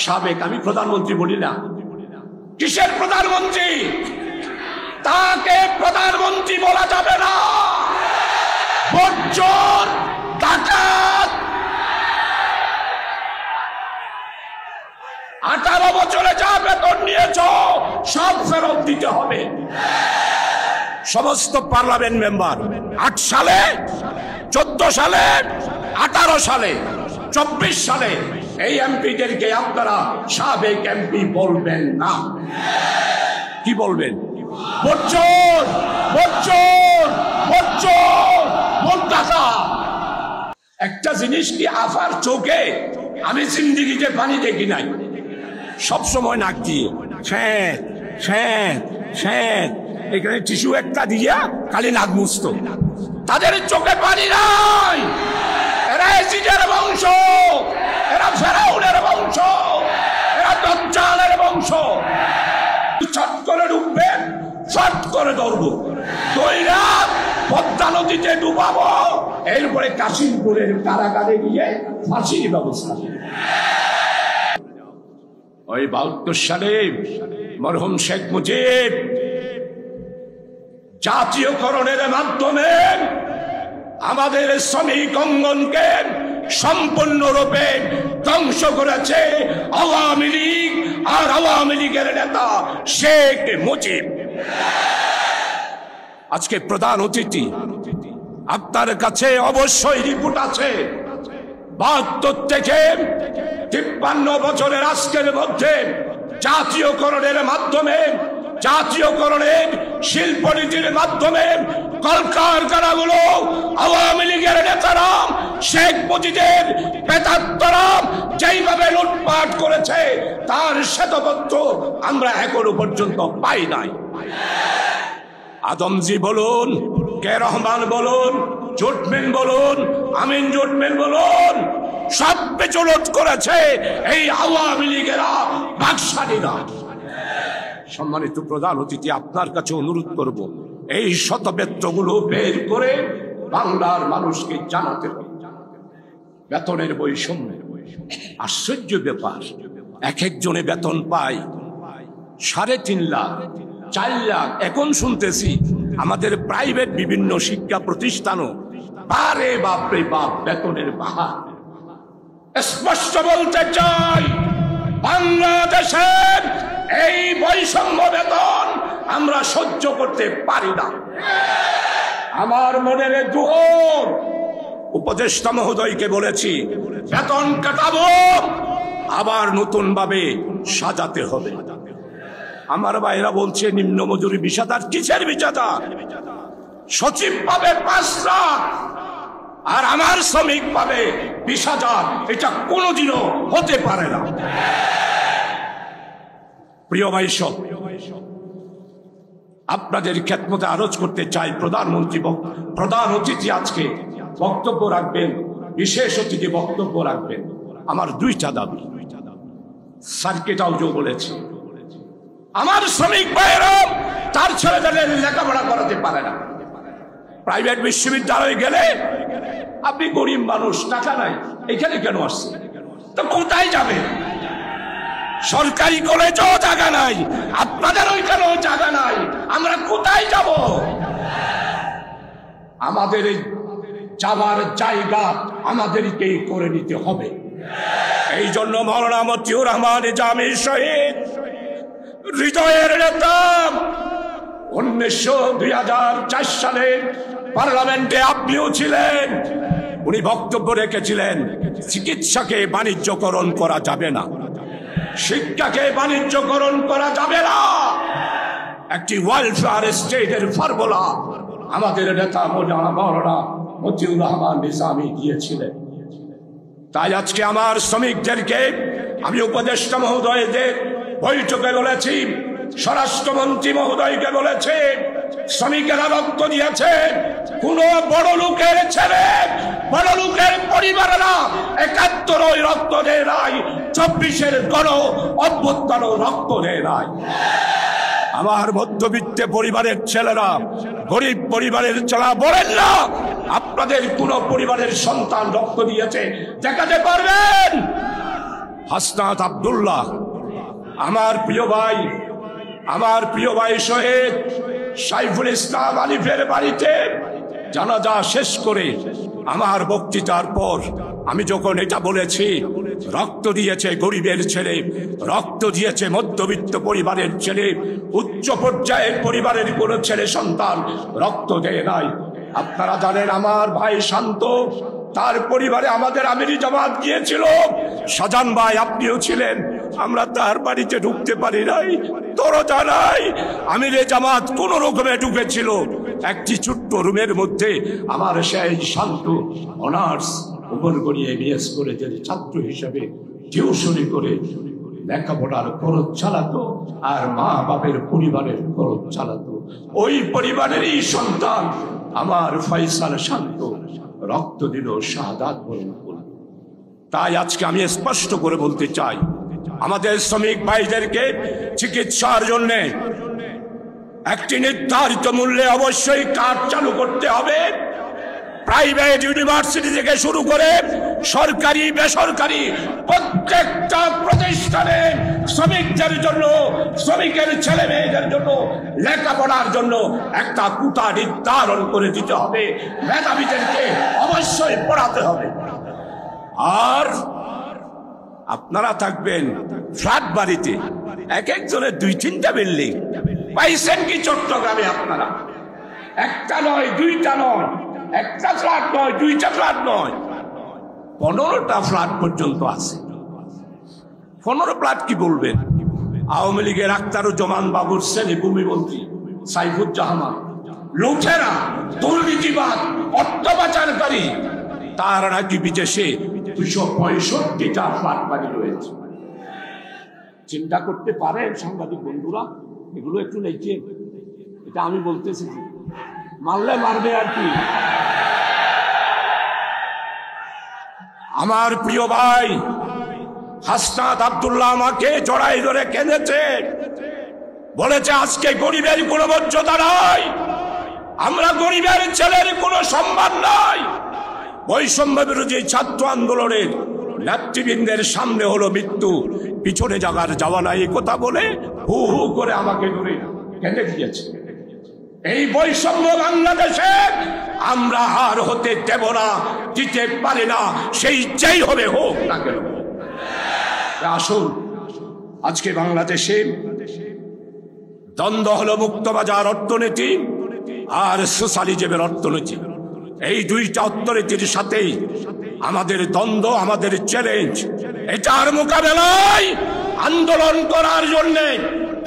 সাবেক, আমি প্রধানমন্ত্রী বলি না। কিসের প্রধানমন্ত্রী? তাকে প্রধানমন্ত্রী বলা যাবে না। বজ্জর, ডাকাত, 18 বছরে যা বেতন নিয়েছ সব ফেরত দিতে হবে। সমস্ত পার্লামেন্ট মেম্বার 8 সালে, 14 সালে, 18 সালে, 24 সালে এই এমপিদেরকে আপনারা সাবেক এমপি বলবেন না। কি বলবেন? বজ্জর, বজ্জর, বজ্জর, মোন্তাজা। একটা জিনিস কি আফার চোখে আমি জিন্দিগিতে পানি দেখি নাই। সব সময় নাক দিয়ে শ্যাঁত শ্যাঁত শ্যাঁত, এখানে টিস্যু একটা দিয়া খালি নাক মুছত। তাদের চোখে পানি নাই। এরা এসিডের বংশ, এরা ফেরাউনের বংশ, এরা দাজ্জালের বংশ। চট করে ডুববে, চট করে ধরবো, দইরা পদ্মা নদীতে ডুবাবো, এরপরে কাশিমপুরের কারাগারে গিয়ে ফাঁসির ব্যবস্থা। ওই 72 সালে মরহুম শেখ মুজিব জাতীয়করণের মাধ্যমে আমাদের শ্রমিক অঙ্গনকে সম্পূর্ণরূপে ধ্বংস করেছে আওয়ামী লীগ আর আওয়ামী লীগের নেতা শেখ মুজিব। আজকে প্রধান অতিথি, আপনার কাছে অবশ্যই রিপোর্ট আছে। 72 থেকে 53 বছরের আজকের মধ্যে জাতীয়করণের মাধ্যমে, জাতীয়করণের শিল্পনীতির মাধ্যমে কলকারখানাগুলো আওয়ামী লীগের নেতারা, শেখ মুজিবের প্রেতাত্মারা যেইভাবে লুটপাট করেছে তার শ্বেতপত্র আমরা এখনো পর্যন্ত পাই নাই। আদমজি বলুন, কে রহমান বলুন, জুটমেন বলুন, আমিন জুটমেন বলুন, সব বিচলুট করেছে এই আওয়ামী লীগেরা, বাকশালীরা। সম্মানিত প্রধান অতিথি, আপনার কাছে অনুরোধ করব, এই শতবেত্রগুলো বের করে বাংলার মানুষকে জানাতে হবে। বেতনের বৈষম্য আশ্চর্য ব্যাপার। এক একজনে বেতন পায় 3.5 লাখ, 4 লাখ। এখন শুনতেছি আমাদের প্রাইভেট বিভিন্ন শিক্ষা প্রতিষ্ঠানও বারে বাপরে বাপ বেতনের বাহার। স্পষ্ট বলতে চাই, বাংলাদেশের এই বৈষম্য বেতন আমরা সহ্য করতে পারি না। আমার মনের জোর উপদেষ্টা মহোদয়কে বলেছি, বেতন কাটাবো, আবার নতুন ভাবে সাজাতে হবে। আমার ভাইরা বলছে নিম্ন মজুরি 20,000। কিসের 20,000? সচিব পাবে 5 লাখ আর আমার শ্রমিক পাবে 20,000। এটা কোনোদিনও হতে পারে না। প্রিয় ভাই সব, আপনাদের খেদমতে আরজ করতে চাই, প্রধান অতিথি আজকে বক্তব্য রাখবেন, বিশেষ অতিথি বক্তব্য রাখবেন। আমার 2টা দাবি, সার্কিট হাউসও বলেছে, আমার শ্রমিক ভাইয়েরা তার ছেলেদের লেখাপড়া করাতে পারে না। প্রাইভেট বিশ্ববিদ্যালয়ে গেলে আপনি গরিব মানুষ, টাকা নাই, এখানে কেন আসছে? তো কোথায় যাবে? সরকারি কলেজও জায়গা নাই, আপনাদের ওইখানেও জায়গা নাই, আমরা কোথায় যাব? আমাদের যাবার জায়গা আমাদেরকে করে নিতে হবে। এই জন্য মাওলানা মতিউর রহমান জামির শহীদ হৃদয়ের নেতা 2004 সালে পার্লামেন্টে আপনিও ছিলেন, উনি বক্তব্য রেখেছিলেন, চিকিৎসাকে বাণিজ্যকরণ করা যাবে না, শিক্ষাকে বাণিজ্যকরণ করা যাবে না। একটি ওয়েলফেয়ার স্টেটের ফর্মুলা আমাদের নেতা মাওলানা মতিউর রহমান নিজামী দিয়েছিলেন। তাই আজকে আমার শ্রমিকদেরকে আমি উপদেষ্টা মহোদয়দের বৈঠকে বলেছি, স্বরাষ্ট্রমন্ত্রী মহোদয়কে বলেছে, শ্রমিকেরা রক্ত দিয়েছে, কোন বড় লোকের ছেলে, বড় লোকের পরিবারেরা 71 রক্ত দেয় নাই, 24-এর গণ অভ্যুত্থানও রক্ত দেয় নাই। আমার মধ্যবিত্ত পরিবারের ছেলেরা, গরিব পরিবারের ছেলেরা বলেন না আপনাদের কোন পরিবারের সন্তান রক্ত দিয়েছে, দেখাতে পারবেন? হাসনাত আব্দুল্লাহ, আমার প্রিয় ভাই শহীদ সাইফুল ইসলাম আলিফের বাড়িতে জানাজা শেষ করে আমার বক্তৃতার পর আমি যখন এটা বলেছি, রক্ত দিয়েছে গরিবের ছেলে, রক্ত দিয়েছে মধ্যবিত্ত পরিবারের ছেলে, উচ্চ পর্যায়ের পরিবারের কোন ছেলে সন্তান রক্ত দেয় নাই। আপনারা জানেন আমার ভাই শান্ত, তার পরিবারে আমাদের আমিরি জামাত গিয়েছিল। শাহজাহান ভাই আপনিও ছিলেন, আমরা তার বাড়িতে ঢুকতে পারি নাই, দরজা নাই। আমিরে জামাত কোন রকমে ঢুকেছিল একটি ছোট্ট রুমের মধ্যে। আমার সেই শান্ত অনার্স উপর গড়িয়ে বিএস কলেজের ছাত্র হিসেবে টিউশনি করে লেখাপড়ার খরচ চালাতো, আর মা বাপের পরিবারের খরচ চালাতো। ওই পরিবারেরই সন্তান আমার ফয়সাল শান্ত রক্ত দিল, শাহাদাত বরণ করল। তাই আজকে আমি স্পষ্ট করে বলতে চাই, আমাদের শ্রমিক ভাইদেরকে চিকিৎসার জন্য একটি নির্ধারিত মূল্যে অবশ্যই কার্ড চালু করতে হবে। প্রাইভেট ইউনিভার্সিটি থেকে শুরু করে সরকারি বেসরকারি প্রত্যেকটা প্রতিষ্ঠানে শ্রমিকদের জন্য, শ্রমিকের ছেলে মেয়েদের জন্য লেখাপড়ার জন্য একটা কোটা নির্ধারণ করে দিতে হবে। মেধাবীদেরকে অবশ্যই পড়াতে হবে। আর আপনারা থাকবেন ফ্ল্যাট বাড়িতে, এক একজনের 2-3টা বিল্ডিং পাইছেন কি চট্টগ্রামে? আপনারা একটা নয়, দুইটা নয়, একটা ফ্ল্যাট নয়, দুইটা ফ্ল্যাট নয়, 15টা ফ্ল্যাট পর্যন্ত আছে। 15 ফ্ল্যাট কি বলবেন? আওয়ামী লীগের আখতারুজ্জামান বাবুর ছেলে ভূমিমন্ত্রী সাইফুজ্জামান, লুঠেরা, দুর্নীতিবাদ, অর্থ পাচারকারী, তার নাকি বিদেশে 265টা ফ্ল্যাট বাড়ি রয়েছে। চিন্তা করতে পারেন সাংবাদিক বন্ধুরা? এগুলো একটু লিখেন, এটা আমি বলতেছি, মারলে মারবে আর কি। আমার প্রিয় ভাই হাসনাত আব্দুল্লাহ আমাকে জড়াই ধরে কেঁদেছে, বলেছে আজকে গরিবের কোনো মর্যাদা নাই, আমরা গরিবের ছেলের কোনো সম্মান নাই। বৈষম্য বিরোধী ছাত্র আন্দোলনের নেতৃবৃন্দের সামনে হলো মৃত্যু, পিছনে জাগার যাওয়া নাই, কথা বলে হু হু করে আমাকে ধরে কেঁদে দিয়েছে। এই বৈষম্য বাংলাদেশে আমরা আর হতে দেব না, দিতে পারি না, সেই যেই হবে হোক না কেন। আসুন, আজকে বাংলাদেশে দ্বন্দ্ব হলো মুক্তবাজার অর্থনীতি আর সোশ্যালিজমের অর্থনীতি। এই দুইটা অর্থনীতির সাথেই আমাদের দ্বন্দ্ব, আমাদের চ্যালেঞ্জ। এটার মোকাবেলায় আন্দোলন করার জন্য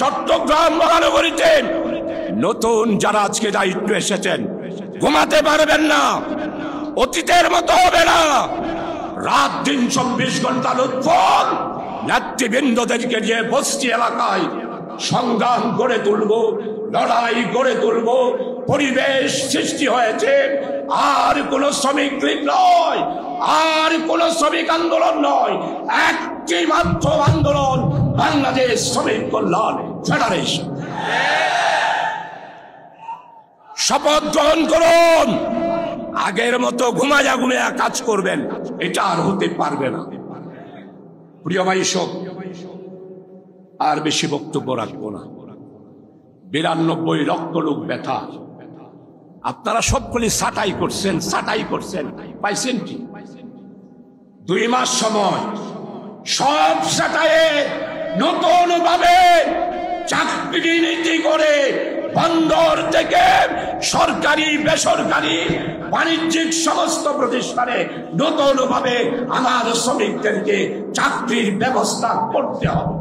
চট্টগ্রাম মহানগরীতে নতুন যারা আজকে দায়িত্ব এসেছেন, ঘুমাতে পারবেন না, অতীতের মতো হবে না। রাত দিন 24 ঘন্টা উৎফল নেতৃবৃন্দদেরকে নিয়ে বস্তি এলাকায় সংগ্রাম গড়ে তুলব, লড়াই গড়ে তুলব। পরিবেশ সৃষ্টি হয়েছে, আর কোন শ্রমিক লীগ নয়, আর কোন শ্রমিক আন্দোলন নয়, একটি মাত্র আন্দোলন, বাংলাদেশ শ্রমিক কল্যাণ ফেডারেশন। শপথ গ্রহণ করুন, আগের মতো ঘুমায়া ঘুমায়া কাজ করবেন, এটা আর হতে পারবে না। প্রিয় ভাই সব, আর বেশি বক্তব্য রাখবো না। 92 লক্ষ লোক ব্যথা, আপনারা সবগুলি ছাঁটাই করছেন, পাইছেন কি? 2 মাস সময় সব ছাঁটাইয়ে নতুন ভাবে চাকরি নীতি করে বন্দর থেকে সরকারি বেসরকারি বাণিজ্যিক সমস্ত প্রতিষ্ঠানে নতুন ভাবে আমার শ্রমিকদেরকে চাকরির ব্যবস্থা করতে হবে।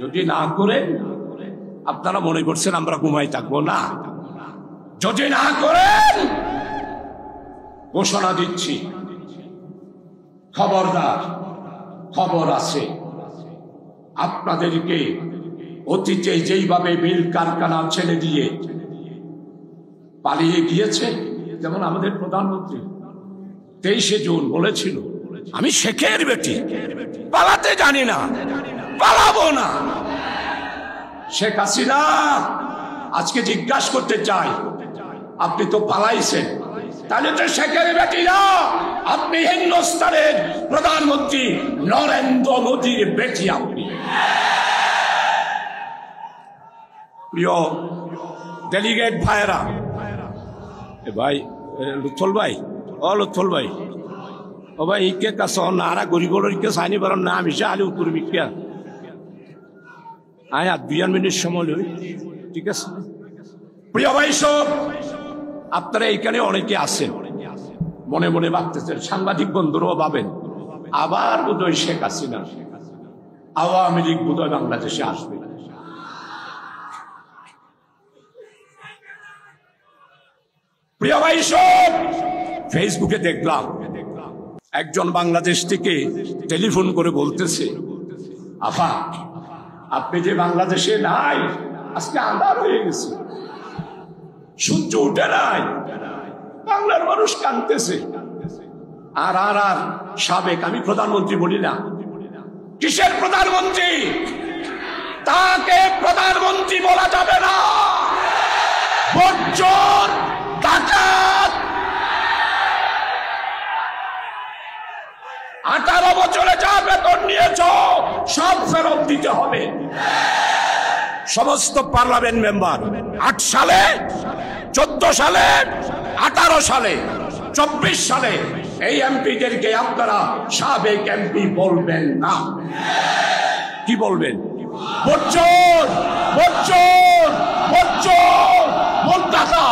যদি না করেন, আপনারা মনে করছেন আমরা ঘুমাই থাকবো না। যদি না করেন, ঘোষণা দিচ্ছি, খবরদার, খবর আছে, আপনাদেরকে অতীতে যেইভাবে মিল কারখানা ছেড়ে দিয়ে পালিয়ে গিয়েছে, যেমন আমাদের প্রধানমন্ত্রী 23শে জুন বলেছিল, আমি শেখের বেটি, পালাতে জানি না, পালাবো না। শেখ হাসিনা আজকে জিজ্ঞাসা করতে চাই, আপনি তো পালাইছেন, তাহলে তো শেখের বেটি না, আপনি হিন্দুস্তানের প্রধানমন্ত্রী নরেন্দ্র মোদীর বেটি। আপনি প্রিয় ডেলিগেট ভাইরা, ভাই লুৎফল ভাই, লুৎফল ভাই, ও ভাই ইকে কাছ নারা গরিবর ইকে সাইনি পার না মিশে আলি উত্তর বিজ্ঞা আয় 2 মিনিট সময় লই, ঠিক আছে? প্রিয় ভাই সব, আপনারা এইখানে অনেকে আছেন, মনে মনে ভাবতেছেন, সাংবাদিক বন্ধুরাও ভাবেন আবার বোধহয় শেখ হাসিনা আওয়ামী লীগ বোধহয় বাংলাদেশে আসবে। প্রিয় ভাই সব, ফেসবুকে দেখলাম একজন বাংলাদেশ থেকে টেলিফোন করে বলতেছে, আফা আপনি যে বাংলাদেশে নাই, আজকে আন্ধার হয়ে গেছে, সূর্য উঠে নাই, বাংলার মানুষ কাঁদতেছে। আর আর আর সাবেক, আমি প্রধানমন্ত্রী বলি না, কিসের প্রধানমন্ত্রী? তাকে প্রধানমন্ত্রী বলা যাবে না। বজ্জর, ডাকাত, 18 বছরে যা বেতন নিয়েছ সব ফেরত দিতে হবে। সমস্ত পার্লামেন্ট মেম্বার 8 সালে, 14 সালে, 18 সালে, 24 সালে এই এমপিদেরকে আপনারা সাবেক এমপি বলবেন না। কি বলবেন? বজ্জর, বজ্জর, বজ্জর, বজ্জাতা।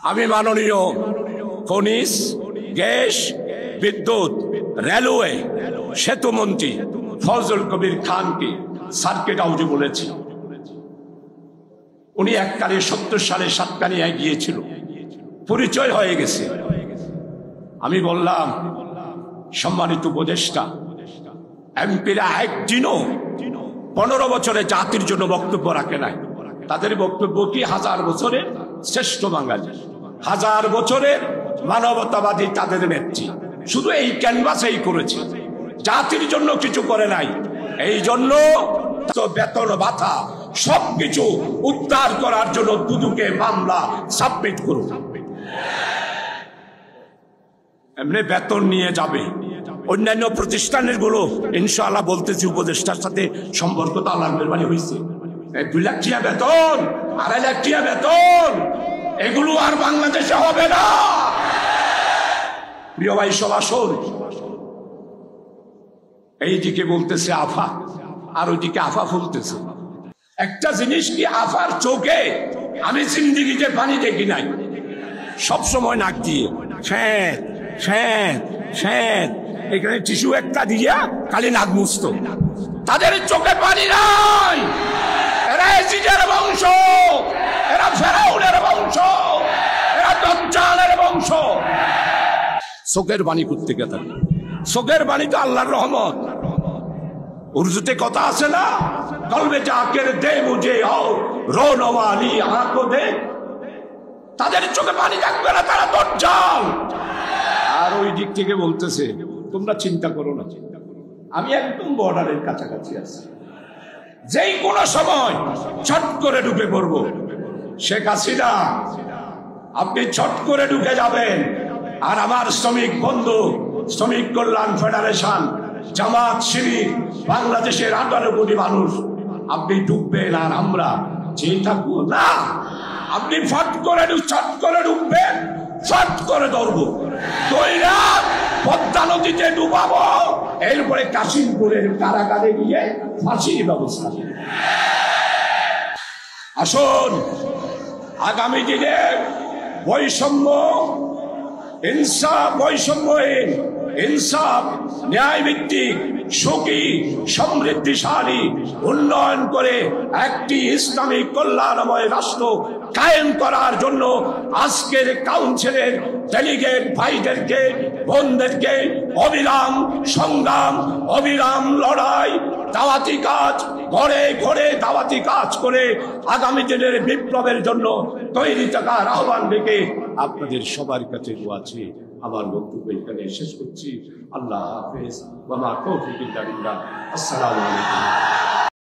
আমি মাননীয় খনিজ, গ্যাস, বিদ্যুৎ, রেলওয়ে, সেতুমন্ত্রী ফজল কবির খানকে সার্কিট হাউসে বলেছি, উনি এককালে 70 সালে সাতকানিয়ায় গিয়েছিল, পরিচয় হয়ে গেছে। আমি বললাম, সম্মানিত উপদেষ্টা, এমপিরা একদিনও 15 বছরে জাতির জন্য বক্তব্য রাখে নাই। তাদের বক্তব্য কি? 1000 বছরের শ্রেষ্ঠ বাঙালি, 1000 বছরের মানবতাবাদী তাদের নেত্রী। শুধু এই ক্যানভাসেই করেছে, জাতির জন্য কিছু করে নাই। এই জন্য বেতন ভাতা সবকিছু উদ্ধার করার জন্য দুদুকে মামলা সাবমিট করুন। এমনি বেতন নিয়ে যাবে। অন্যান্য প্রতিষ্ঠানের গুলো ইনশাআল্লাহ বলতেছি, উপদেষ্টার সাথে সম্পর্ক তো আল্লাহর মেহরবানি হয়েছে। 2 লাখ টাকা বেতন, 2.5 লাখ টাকা বেতন, এগুলো আর বাংলাদেশে হবে না। প্রিয় ভাই সব, আসুন, এইদিকে বলতেছে আফা, আর ওইদিকে আফা ফুলতেছে। একটা জিনিস কি, আফার চোখে আমি জিন্দিগিতে পানি দেখি নাই, সবসময় নাক দিয়ে শ্যাঁত শ্যাঁত শ্যাঁত, এখানে টিস্যু একটা দিয়া খালি নাক মুছতো। তাদের চোখে পানি নাই। এরা এজিদের বংশ, এরা ফেরাউনের বংশ, এরা দাজ্জালের বংশ। চোখের বাণী করতে গেছে, চোখের বাণী তো আল্লাহর রহমত। উর্দুতে কথা আছে না, কলবে জাকের দে মুঝে আও রোনওয়ালি আঁখো দে। তাদের চোখে পানি থাকবে না, তারা দাজ্জাল। আর ওই দিক থেকে বলতেছে, তোমরা চিন্তা করো না, আমি একদম বর্ডারের কাছাকাছি আছি, যেই কোনো সময় ছট করে ঢুকে পড়বো। শেখ হাসিনা, আপনি ছট করে ঢুকে যাবেন, আর আমার শ্রমিক বন্ধু, শ্রমিক কল্যাণ ফেডারেশন, জামাত শিবির, বাংলাদেশের 18 কোটি মানুষ, আপনি ডুববেন আর আমরা চেয়ে থাকবো না। আপনি ফট করে ছট করে ঢুকবেন, ফট করে ধরবো, দইরা পদ্মা নদীতে ডুবাবো, এরপরে কাশিমপুরের কারাগারে গিয়ে ফাঁসির ব্যবস্থা। আসুন, আগামী দিনে বৈষম্য, ইনসাফ, বৈষম্যহীন, ইনসাফ, ন্যায় ভিত্তিক, সুখী, সমৃদ্ধিশালী উন্নয়ন করে একটি ইসলামী কল্যাণময় রাষ্ট্র কায়েম করার জন্য আজকের কাউন্সিলের ডেলিগেট ভাইদেরকে, বোনদেরকে অবিরাম সংগ্রাম, অবিরাম লড়াই, দাওয়াতি কাজ, ঘরে ঘরে দাওয়াতি কাজ করে আগামী দিনের বিপ্লবের জন্য তৈরি থাকার আহ্বান রেখে আপনাদের সবার কাছে দোয়া আছে। আমার বক্তব্য এখানে শেষ করছি। আল্লাহ হাফেজ। ওয়া মা তৌফিক ইল্লা বিল্লাহ। আসসালামু আলাইকুম।